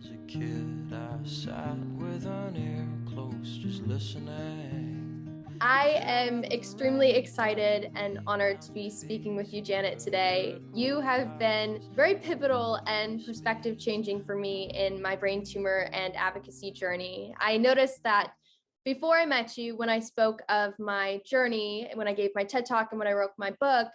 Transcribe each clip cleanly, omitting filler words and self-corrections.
As a kid, I sat with an ear close, just listening. I am extremely excited and honored to be speaking with you, Janet, today. You have been very pivotal and perspective changing for me in my brain tumor and advocacy journey. I noticed that before I met you, when I spoke of my journey, when I gave my TED Talk and when I wrote my book,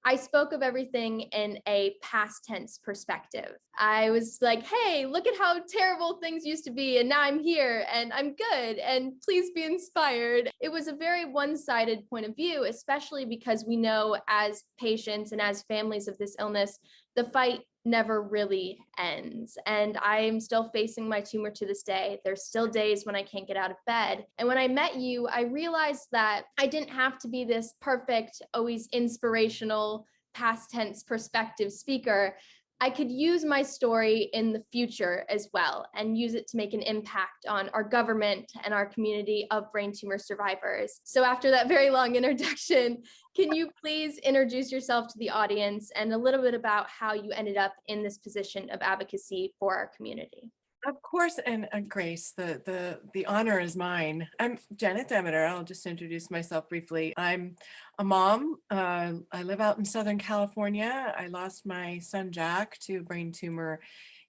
I spoke of everything in a past tense perspective. I was like, hey, look at how terrible things used to be. And now I'm here and I'm good. And please be inspired. It was a very one-sided point of view, especially because we know as patients and as families of this illness, the fight never really ends. And I'm still facing my tumor to this day. There's still days when I can't get out of bed. And when I met you, I realized that I didn't have to be this perfect, always inspirational, past tense perspective speaker. I could use my story in the future as well and use it to make an impact on our government and our community of brain tumor survivors. So after that very long introduction, can you please introduce yourself to the audience and a little bit about how you ended up in this position of advocacy for our community? Of course, and Grace, the honor is mine. I'm Janet Demeter. I'll just introduce myself briefly. I'm a mom. I live out in Southern California. I lost my son Jack to a brain tumor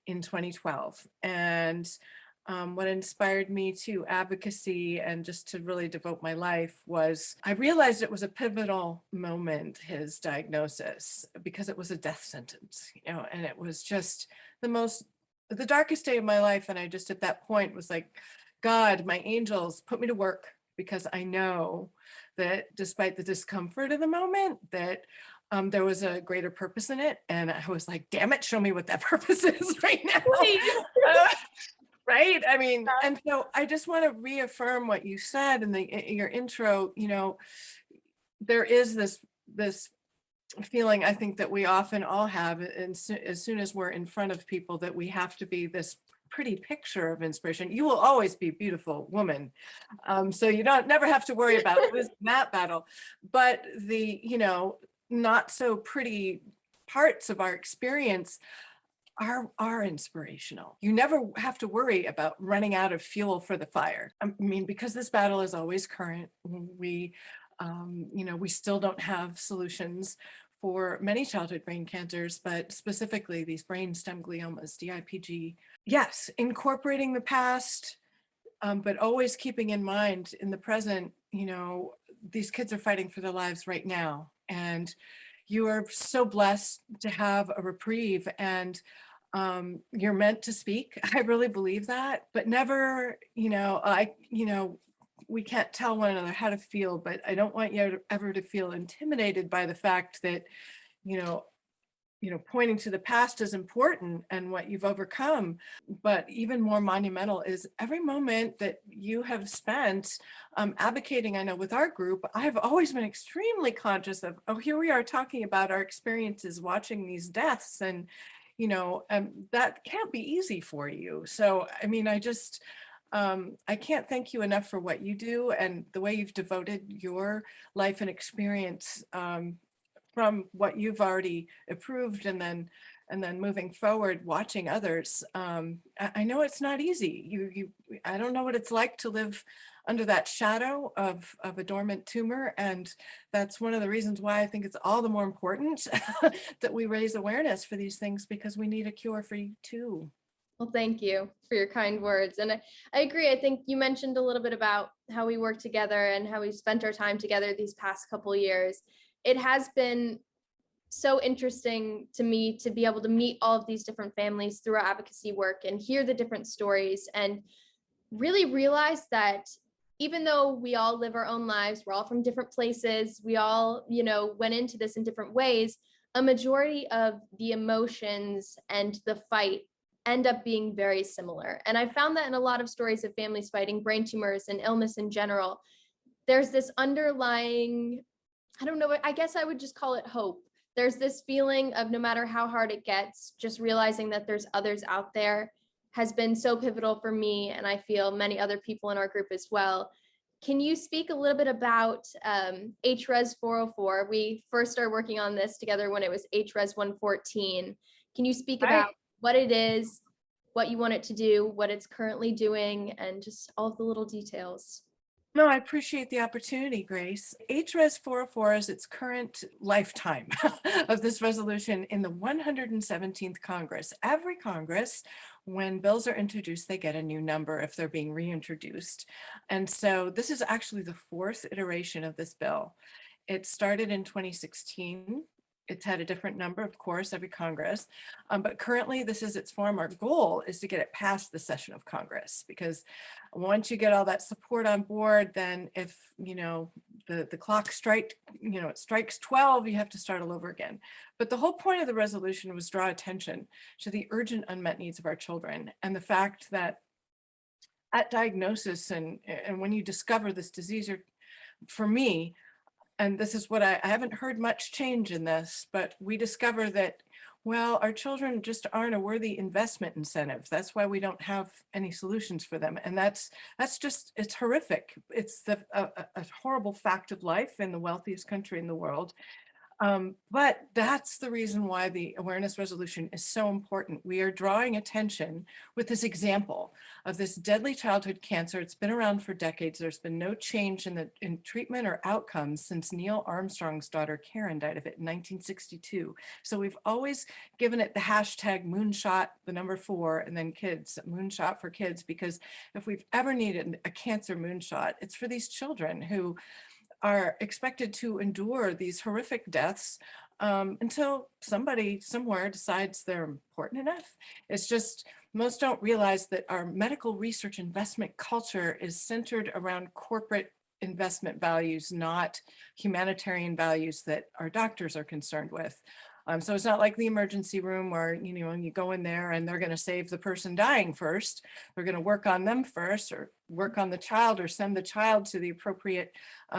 in 2012, and what inspired me to advocacy and just to really devote my life was I realized it was a pivotal moment, his diagnosis, because it was a death sentence, and it was just the darkest day of my life. And I just at that point was like, God, my angels, put me to work, because I know that despite the discomfort of the moment, that there was a greater purpose in it. And I was like, damn it, show me what that purpose is right now. Right? I mean, and so I just want to reaffirm what you said in your intro. There is this feeling, I think, that we often all have, and as soon as we're in front of people, that we have to be this pretty picture of inspiration. You will always be a beautiful woman, so you never have to worry about losing that battle. But the not so pretty parts of our experience are inspirational. You never have to worry about running out of fuel for the fire. I mean, because this battle is always current. We still don't have solutions for many childhood brain cancers, but specifically these brain stem gliomas, DIPG. Yes, incorporating the past, but always keeping in mind in the present, these kids are fighting for their lives right now. And you are so blessed to have a reprieve, and you're meant to speak. I really believe that, but never, we can't tell one another how to feel, but I don't want you ever to feel intimidated by the fact that, pointing to the past is important and what you've overcome, but even more monumental is every moment that you have spent advocating. I know with our group, I've always been extremely conscious of, here we are talking about our experiences watching these deaths, and that can't be easy for you. So, I mean, I can't thank you enough for what you do and the way you've devoted your life and experience from what you've already approved, and then moving forward, watching others. I know it's not easy. I don't know what it's like to live under that shadow of a dormant tumor. And that's one of the reasons why I think it's all the more important that we raise awareness for these things, because we need a cure for you too. Well, thank you for your kind words. And I agree. I think you mentioned a little bit about how we work together and how we've spent our time together these past couple of years. It has been so interesting to me to be able to meet all of these different families through our advocacy work and hear the different stories, and really realize that even though we all live our own lives, we're all from different places, we all, went into this in different ways, a majority of the emotions and the fight end up being very similar. And I found that in a lot of stories of families fighting brain tumors and illness in general, there's this underlying, I don't know, I guess I would just call it hope. There's this feeling of no matter how hard it gets, just realizing that there's others out there has been so pivotal for me, and I feel many other people in our group as well. Can you speak a little bit about H.Res 404? We first started working on this together when it was H.Res 114. Can you speak about what it is, what you want it to do, what it's currently doing, and just all of the little details. No, I appreciate the opportunity, Grace. H.Res 404 is its current lifetime of this resolution in the 117th Congress. Every Congress, when bills are introduced, they get a new number if they're being reintroduced. And so this is actually the fourth iteration of this bill. It started in 2016. It's had a different number, of course, every Congress, but currently this is its form. Our goal is to get it past the session of Congress, because once you get all that support on board, then if, the clock it strikes 12, you have to start all over again. But the whole point of the resolution was draw attention to the urgent unmet needs of our children, and the fact that at diagnosis and when you discover this disease, for me, and this is what I haven't heard much change in this, but we discover that, well, our children just aren't a worthy investment incentive. That's why we don't have any solutions for them. And that's just, it's horrific. It's a horrible fact of life in the wealthiest country in the world. But that's the reason why the awareness resolution is so important. We are drawing attention with this example of this deadly childhood cancer. It's been around for decades. There's been no change in treatment or outcomes since Neil Armstrong's daughter Karen died of it in 1962. So we've always given it the hashtag moonshot, the number 4, and then kids, moonshot for kids, because if we've ever needed a cancer moonshot, it's for these children who are expected to endure these horrific deaths until somebody somewhere decides they're important enough. It's just, most don't realize that our medical research investment culture is centered around corporate investment values, not humanitarian values that our doctors are concerned with. So it's not like the emergency room where, you go in there and they're going to save the person dying first. They're going to work on them first, or work on the child, or send the child to the appropriate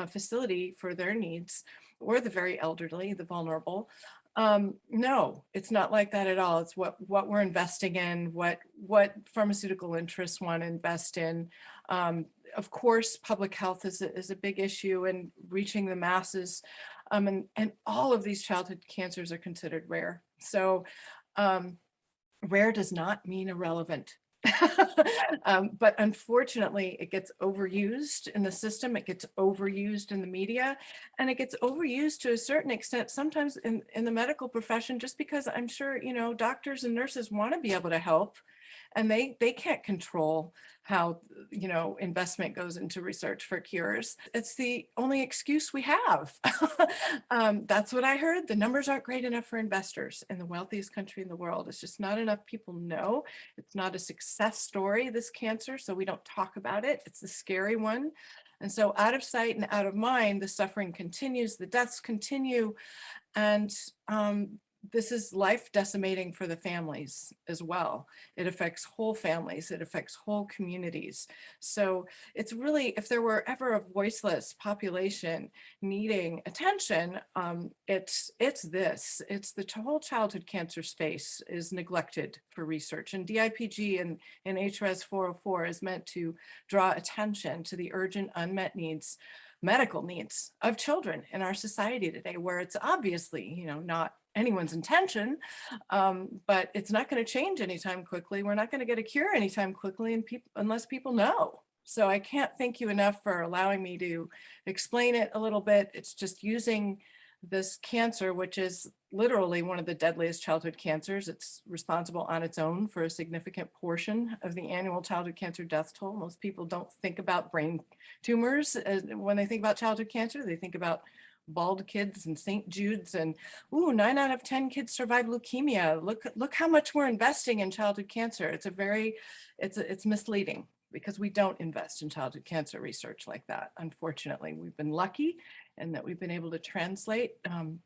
facility for their needs, or the very elderly, the vulnerable. No, it's not like that at all. It's what we're investing in, what pharmaceutical interests want to invest in. Of course, public health is a big issue, and reaching the masses. And all of these childhood cancers are considered rare. So rare does not mean irrelevant. But unfortunately, it gets overused in the system, it gets overused in the media, and it gets overused to a certain extent, sometimes in the medical profession, just because I'm sure, doctors and nurses want to be able to help, and they can't control how, investment goes into research for cures. It's the only excuse we have. That's what I heard. The numbers aren't great enough for investors in the wealthiest country in the world. It's just not enough people know. It's not a success story, this cancer, so we don't talk about it. It's the scary one. And so out of sight and out of mind, the suffering continues, the deaths continue, and this is life decimating for the families as well. It affects whole families, it affects whole communities. So it's really, if there were ever a voiceless population needing attention, it's the whole childhood cancer space is neglected for research, and DIPG and H.Res 404 is meant to draw attention to the urgent unmet needs, medical needs of children in our society today, where it's obviously, not anyone's intention, but it's not going to change anytime quickly. We're not going to get a cure anytime quickly, and unless people know. So I can't thank you enough for allowing me to explain it a little bit. It's just using this cancer, which is literally one of the deadliest childhood cancers. It's responsible on its own for a significant portion of the annual childhood cancer death toll. Most people don't think about brain tumors when they think about childhood cancer. They think about bald kids and St. Jude's, and 9 out of 10 kids survive leukemia. Look how much we're investing in childhood cancer. It's misleading, because we don't invest in childhood cancer research like that. Unfortunately, we've been lucky in that we've been able to translate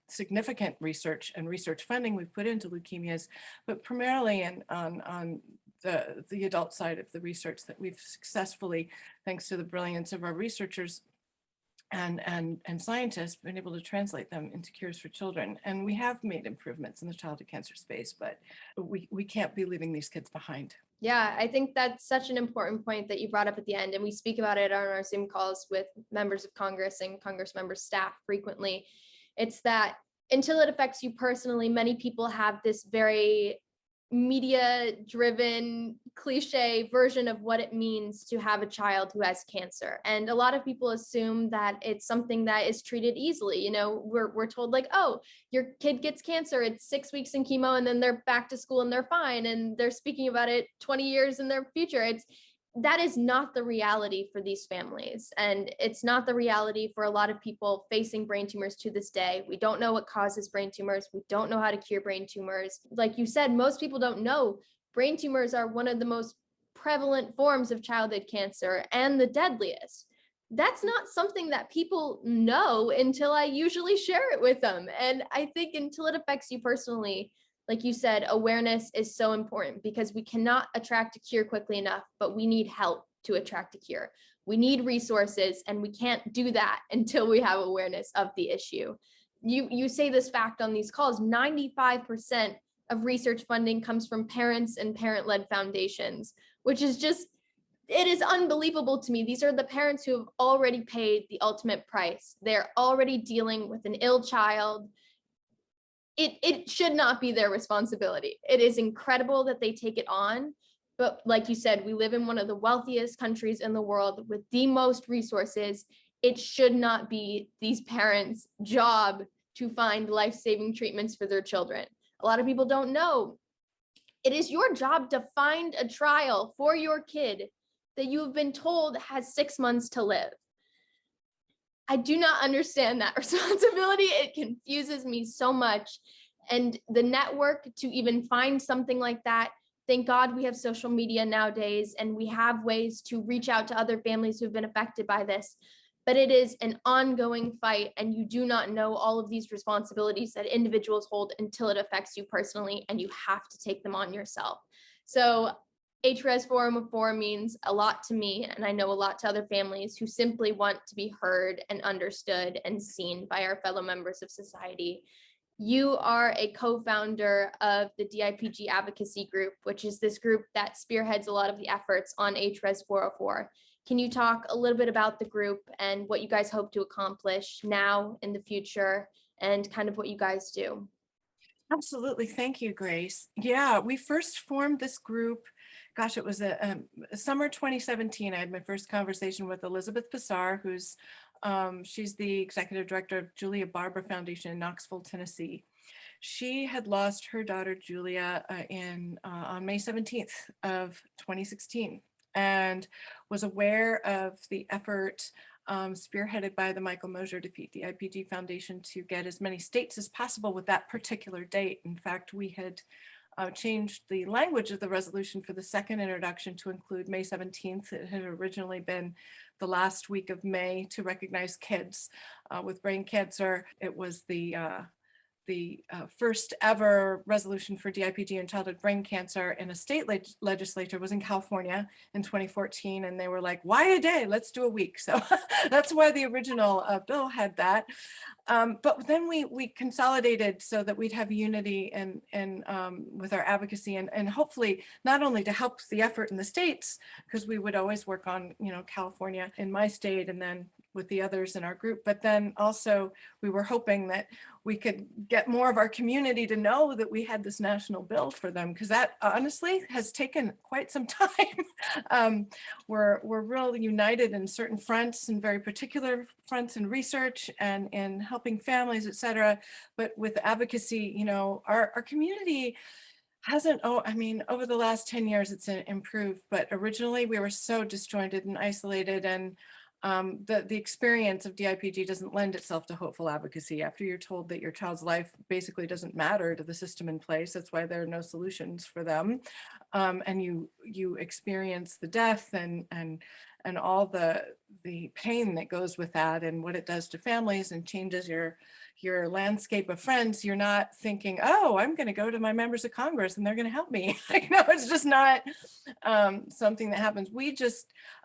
significant research and research funding we've put into leukemias, but primarily on the adult side of the research that we've successfully, thanks to the brilliance of our researchers and scientists, been able to translate them into cures for children. And we have made improvements in the childhood cancer space, but we can't be leaving these kids behind. Yeah, I think that's such an important point that you brought up at the end, and we speak about it on our Zoom calls with members of Congress and Congress members' staff frequently. It's that until it affects you personally, many people have this very media-driven cliche version of what it means to have a child who has cancer. And a lot of people assume that it's something that is treated easily. You know, we're told like, oh, your kid gets cancer, it's 6 weeks in chemo, and then they're back to school and they're fine. And they're speaking about it 20 years in their future. That is not the reality for these families. And it's not the reality for a lot of people facing brain tumors to this day. We don't know what causes brain tumors. We don't know how to cure brain tumors. Like you said, most people don't know brain tumors are one of the most prevalent forms of childhood cancer and the deadliest. That's not something that people know until I usually share it with them. And I think until it affects you personally, like you said, awareness is so important because we cannot attract a cure quickly enough, but we need help to attract a cure. We need resources, and we can't do that until we have awareness of the issue. You say this fact on these calls, 95% of research funding comes from parents and parent-led foundations, which is just, it is unbelievable to me. These are the parents who have already paid the ultimate price. They're already dealing with an ill child. It should not be their responsibility. It is incredible that they take it on. But like you said, we live in one of the wealthiest countries in the world with the most resources. It should not be these parents' job to find life-saving treatments for their children. A lot of people don't know. It is your job to find a trial for your kid that you have been told has 6 months to live. I do not understand that responsibility. It confuses me so much. And the network to even find something like that, thank God we have social media nowadays, and we have ways to reach out to other families who've been affected by this. But it is an ongoing fight, and you do not know all of these responsibilities that individuals hold until it affects you personally, and you have to take them on yourself. So H.Res Forum of Four means a lot to me, and I know a lot to other families who simply want to be heard and understood and seen by our fellow members of society. You are a co-founder of the DIPG Advocacy Group, which is this group that spearheads a lot of the efforts on H.Res 404. Can you talk a little bit about the group and what you guys hope to accomplish now in the future and kind of what you guys do? Absolutely. Thank you, Grace. Yeah, we first formed this group. Gosh, it was a summer 2017. I had my first conversation with Elizabeth Passar, who's she's the executive director of Julia Barber Foundation in Knoxville, Tennessee. She had lost her daughter Julia on May 17th of 2016, and was aware of the effort spearheaded by the Michael Mosier Defeat DIPG Foundation to get as many states as possible with that particular date. In fact, we had changed the language of the resolution for the second introduction to include May 17th. It had originally been the last week of May to recognize kids with brain cancer. It was the first ever resolution for DIPG and childhood brain cancer in a state legislature was in California in 2014. And they were like, why a day? Let's do a week. So that's why the original bill had that. But then we consolidated so that we'd have unity and with our advocacy and hopefully not only to help the effort in the states, because we would always work on, California in my state and then with the others in our group, but then also we were hoping that we could get more of our community to know that we had this national bill for them, because that honestly has taken quite some time. We're real united in certain fronts and very particular fronts in research and in helping families, et cetera. But with advocacy, our community hasn't, over the last 10 years, it's improved, but originally we were so disjointed and isolated, and the experience of DIPG doesn't lend itself to hopeful advocacy. After you're told that your child's life basically doesn't matter to the system in place, that's why there are no solutions for them. And you experience the death and all the pain that goes with that and what it does to families and changes your landscape of friends. You're not thinking, oh, I'm going to go to my members of Congress and they're going to help me. It's just not something that happens.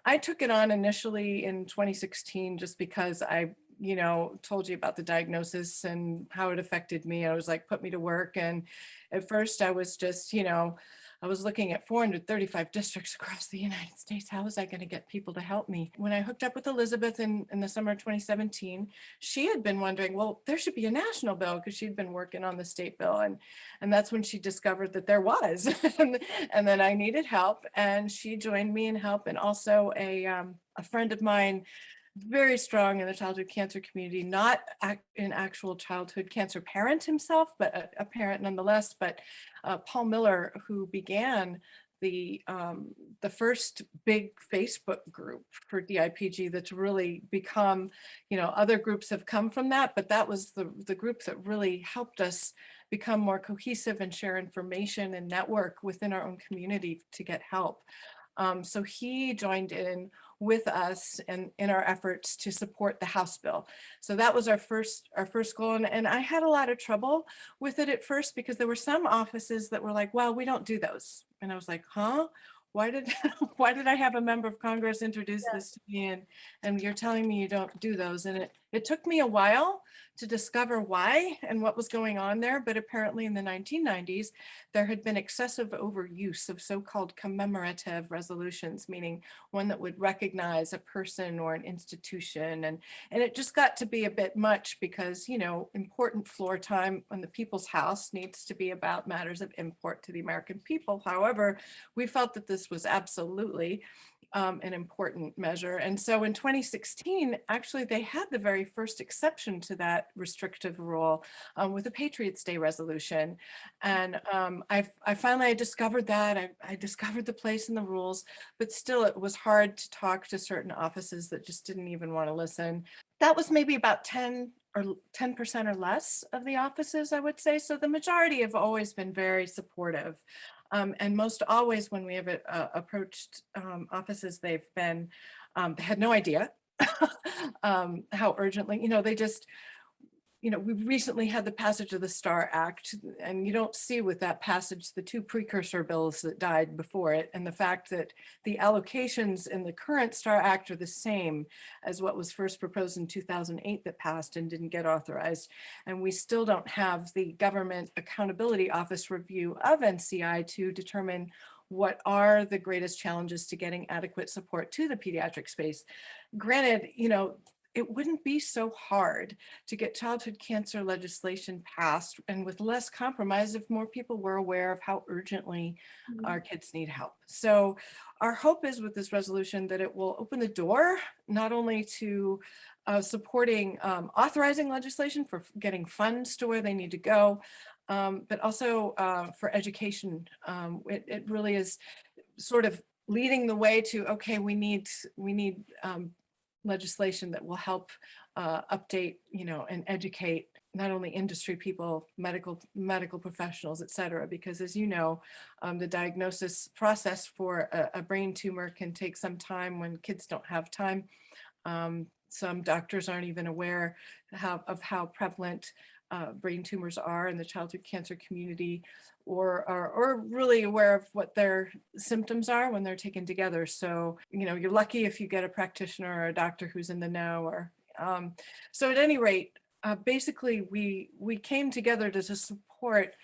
I took it on initially in 2016 just because I told you about the diagnosis and how it affected me. I was like, put me to work. And at first I was just, I was looking at 435 districts across the United States. How was I going to get people to help me? When I hooked up with Elizabeth in the summer of 2017, she had been wondering, well, there should be a national bill, because she'd been working on the state bill. And that's when she discovered that there was, and then I needed help. And she joined me in help. And also a friend of mine, very strong in the childhood cancer community, not an actual childhood cancer parent himself, but a parent nonetheless. But Paul Miller, who began the first big Facebook group for DIPG that's really become, other groups have come from that, but that was the group that really helped us become more cohesive and share information and network within our own community to get help. So he joined in with us and in our efforts to support the House bill. So that was our first goal. And I had a lot of trouble with it at first, because there were some offices that were like, well, we don't do those. And I was like, huh? Why did I have a member of Congress introduce this to me, and you're telling me you don't do those? And it took me a while to discover why and what was going on there. But apparently in the 1990s, there had been excessive overuse of so-called commemorative resolutions, meaning one that would recognize a person or an institution. And it just got to be a bit much, because, important floor time on the People's House needs to be about matters of import to the American people. However, we felt that this was absolutely an important measure. And so in 2016, actually, they had the very first exception to that restrictive rule with a Patriots Day resolution. And I finally discovered that. I discovered the place in the rules, but still it was hard to talk to certain offices that just didn't even want to listen. That was maybe about 10% or less of the offices, I would say. So the majority have always been very supportive. And most always when we have approached offices, they've been, they had no idea how urgently, they just, we recently had the passage of the STAR Act, and you don't see with that passage the two precursor bills that died before it, and the fact that the allocations in the current STAR Act are the same as what was first proposed in 2008 that passed and didn't get authorized. And we still don't have the Government Accountability Office review of NCI to determine what are the greatest challenges to getting adequate support to the pediatric space. Granted, it wouldn't be so hard to get childhood cancer legislation passed and with less compromise if more people were aware of how urgently our kids need help. So our hope is with this resolution that it will open the door not only to supporting authorizing legislation for getting funds to where they need to go, but also for education. It really is sort of leading the way to, okay, we need legislation that will help update, and educate not only industry people, medical professionals, et cetera, because as you know, the diagnosis process for a brain tumor can take some time when kids don't have time. Some doctors aren't even aware of how prevalent brain tumors are in the childhood cancer community, or really aware of what their symptoms are when they're taken together. So, you're lucky if you get a practitioner or a doctor who's in the know. Or so at any rate, basically we came together to support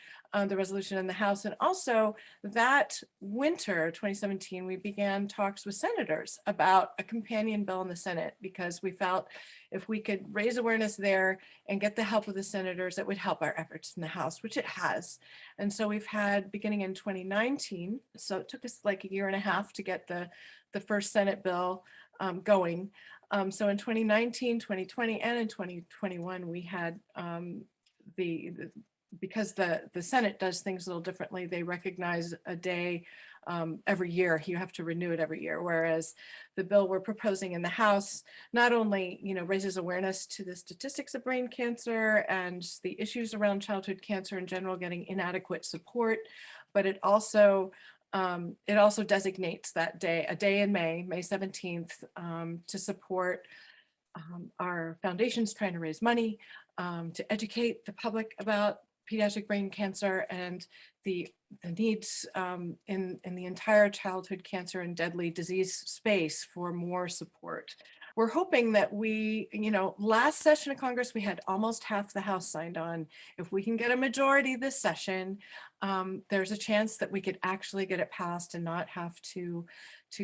the resolution in the House. And also that winter 2017, we began talks with senators about a companion bill in the Senate, because we felt if we could raise awareness there and get the help of the senators, it would help our efforts in the House, which it has. And so we've had, beginning in 2019, so it took us like a year and a half to get the first Senate bill going. So in 2019, 2020, and in 2021, we had because the Senate does things a little differently. They recognize a day every year. You have to renew it every year. Whereas the bill we're proposing in the House not only, raises awareness to the statistics of brain cancer and the issues around childhood cancer in general, getting inadequate support, but it also designates that day, a day in May 17th, to support our foundations trying to raise money to educate the public about pediatric brain cancer and the needs in the entire childhood cancer and deadly disease space for more support. we're hoping that last session of Congress, we had almost half the House signed on. If we can get a majority this session, there's a chance that we could actually get it passed and not have to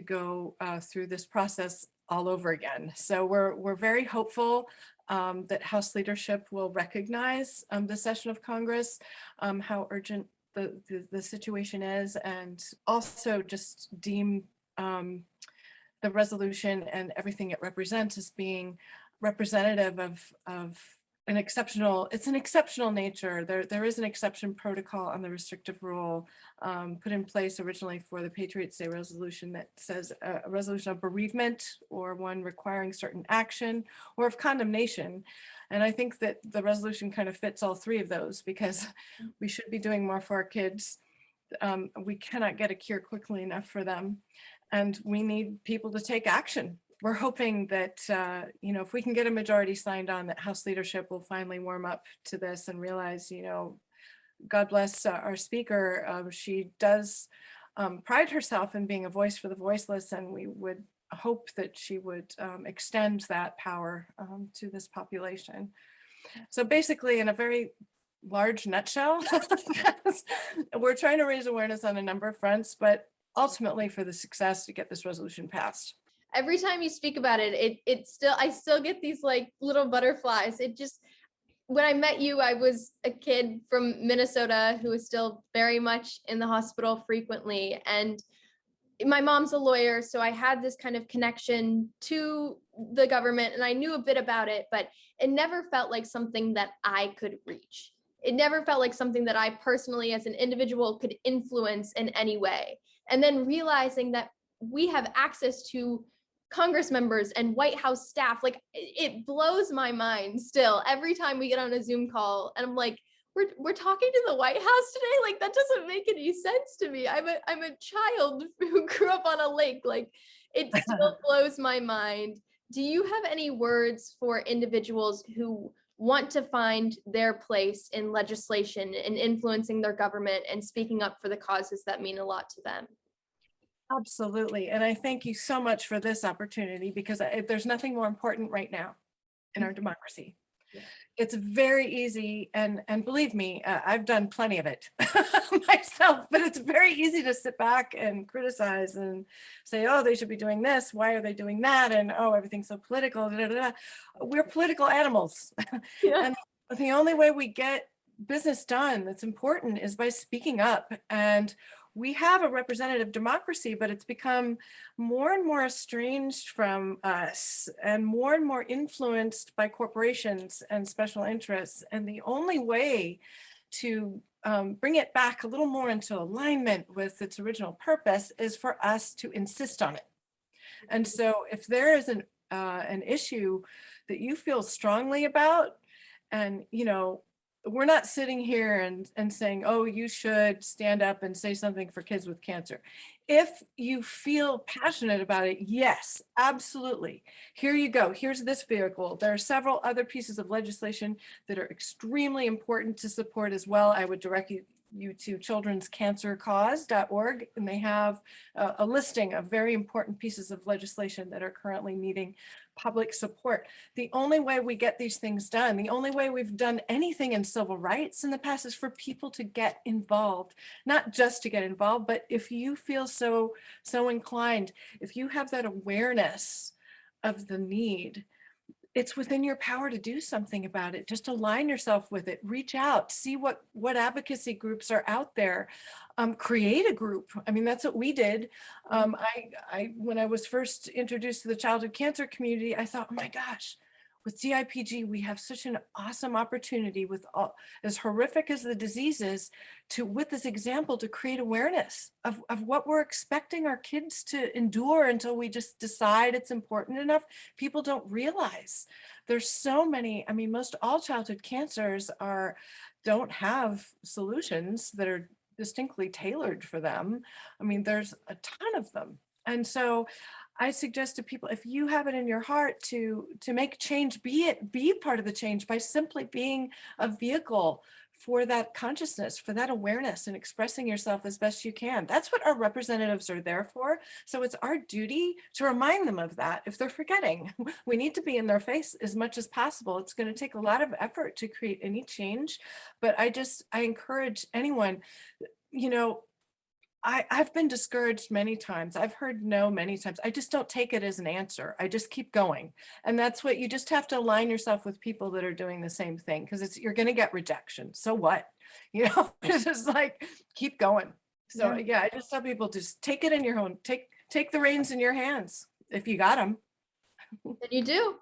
go through this process all over again. So we're very hopeful that House leadership will recognize the session of Congress, how urgent the situation is, and also just deem the resolution and everything it represents as being representative of an exceptional nature. There is an exception protocol on the restrictive rule put in place originally for the Patriots Day resolution that says a resolution of bereavement or one requiring certain action or of condemnation. And I think that the resolution kind of fits all three of those, because we should be doing more for our kids. We cannot get a cure quickly enough for them, and we need people to take action. We're hoping that, if we can get a majority signed on, that House leadership will finally warm up to this and realize, God bless our speaker. She does pride herself in being a voice for the voiceless, and we would hope that she would extend that power to this population. So basically, in a very large nutshell, we're trying to raise awareness on a number of fronts, but ultimately for the success to get this resolution passed. Every time you speak about it, I still get these like little butterflies. When I met you, I was a kid from Minnesota who was still very much in the hospital frequently. And my mom's a lawyer, so I had this kind of connection to the government and I knew a bit about it, but it never felt like something that I could reach. It never felt like something that I personally as an individual could influence in any way. And then realizing that we have access to Congress members and White House staff, like it blows my mind still every time we get on a Zoom call and I'm like, we're talking to the White House today? Like that doesn't make any sense to me. I'm a child who grew up on a lake. Like it still blows my mind. Do you have any words for individuals who want to find their place in legislation and influencing their government and speaking up for the causes that mean a lot to them? Absolutely. And I thank you so much for this opportunity, because there's nothing more important right now in our democracy. Yeah. It's very easy, and believe me, I've done plenty of it myself, but it's very easy to sit back and criticize and say, oh, they should be doing this. Why are they doing that? And oh, everything's so political. Da, da, da. We're political animals. Yeah. And the only way we get business done that's important is by speaking up. And we have a representative democracy, but it's become more and more estranged from us and more influenced by corporations and special interests. And the only way to bring it back a little more into alignment with its original purpose is for us to insist on it. And so if there is an issue that you feel strongly about, and we're not sitting here and saying, oh, you should stand up and say something for kids with cancer. If you feel passionate about it, yes, absolutely. Here you go. Here's this vehicle. There are several other pieces of legislation that are extremely important to support as well. I would direct you to childrenscancercause.org, and they have a listing of very important pieces of legislation that are currently needing public support. The only way we get these things done, the only way we've done anything in civil rights in the past, is for people to get involved, not just to get involved, but if you feel so inclined, if you have that awareness of the need, it's within your power to do something about it. Just align yourself with it, reach out, see what advocacy groups are out there, create a group. I mean, that's what we did. When I was first introduced to the childhood cancer community, I thought, oh my gosh, with DIPG, we have such an awesome opportunity, with all, as horrific as the disease is, with this example, to create awareness of what we're expecting our kids to endure until we just decide it's important enough. People don't realize there's so many, I mean, most all childhood cancers don't have solutions that are distinctly tailored for them. I mean, there's a ton of them. And so I suggest to people, if you have it in your heart to make change, be part of the change by simply being a vehicle for that consciousness, for that awareness, and expressing yourself as best you can. That's what our representatives are there for. So it's our duty to remind them of that if they're forgetting. We need to be in their face as much as possible. It's going to take a lot of effort to create any change, but I encourage anyone, you know, I've been discouraged many times. I've heard no many times. I just don't take it as an answer. I just keep going. And that's what you just have to align yourself with people that are doing the same thing, because you're going to get rejection. So what? You know, it's just like, keep going. So yeah, I just tell people, just take it in your own, take the reins in your hands if you got them. And you do.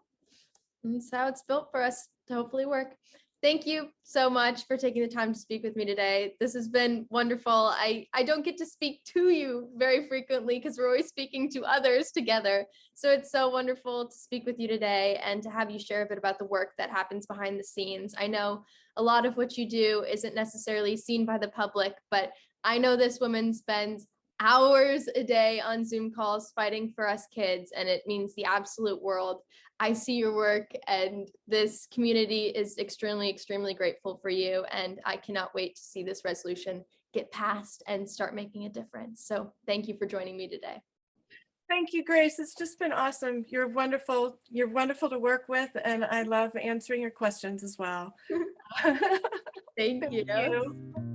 That's how it's built for us to hopefully work. Thank you so much for taking the time to speak with me today. This has been wonderful. I don't get to speak to you very frequently because we're always speaking to others together. So it's so wonderful to speak with you today and to have you share a bit about the work that happens behind the scenes. I know a lot of what you do isn't necessarily seen by the public, but I know this woman spends hours a day on Zoom calls fighting for us kids, and it means the absolute world. I see your work, and this community is extremely, extremely grateful for you. And I cannot wait to see this resolution get passed and start making a difference. So thank you for joining me today. Thank you, Grace. It's just been awesome. You're wonderful. You're wonderful to work with, and I love answering your questions as well. Thank you.